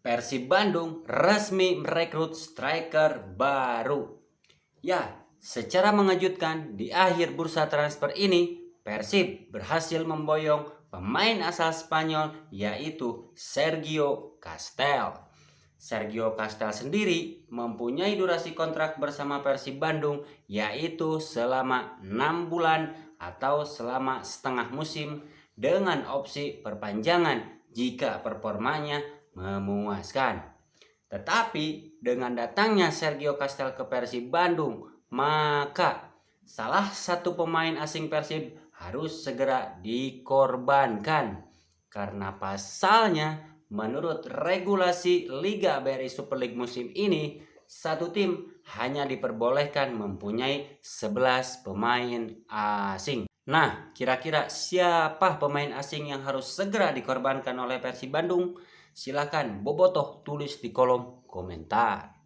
Persib Bandung resmi merekrut striker baru. Ya, secara mengejutkan di akhir bursa transfer ini, Persib berhasil memboyong pemain asal Spanyol yaitu Sergio Castel. Sergio Castel sendiri mempunyai durasi kontrak bersama Persib Bandung yaitu selama 6 bulan atau selama setengah musim dengan opsi perpanjangan jika performanya memuaskan. Tetapi dengan datangnya Sergio Castel ke Persib Bandung, maka salah satu pemain asing Persib harus segera dikorbankan. Karena pasalnya menurut regulasi Liga BRI Super League musim ini, satu tim hanya diperbolehkan mempunyai 11 pemain asing. Nah, kira-kira siapa pemain asing yang harus segera dikorbankan oleh Persib Bandung? Silakan bobotoh tulis di kolom komentar.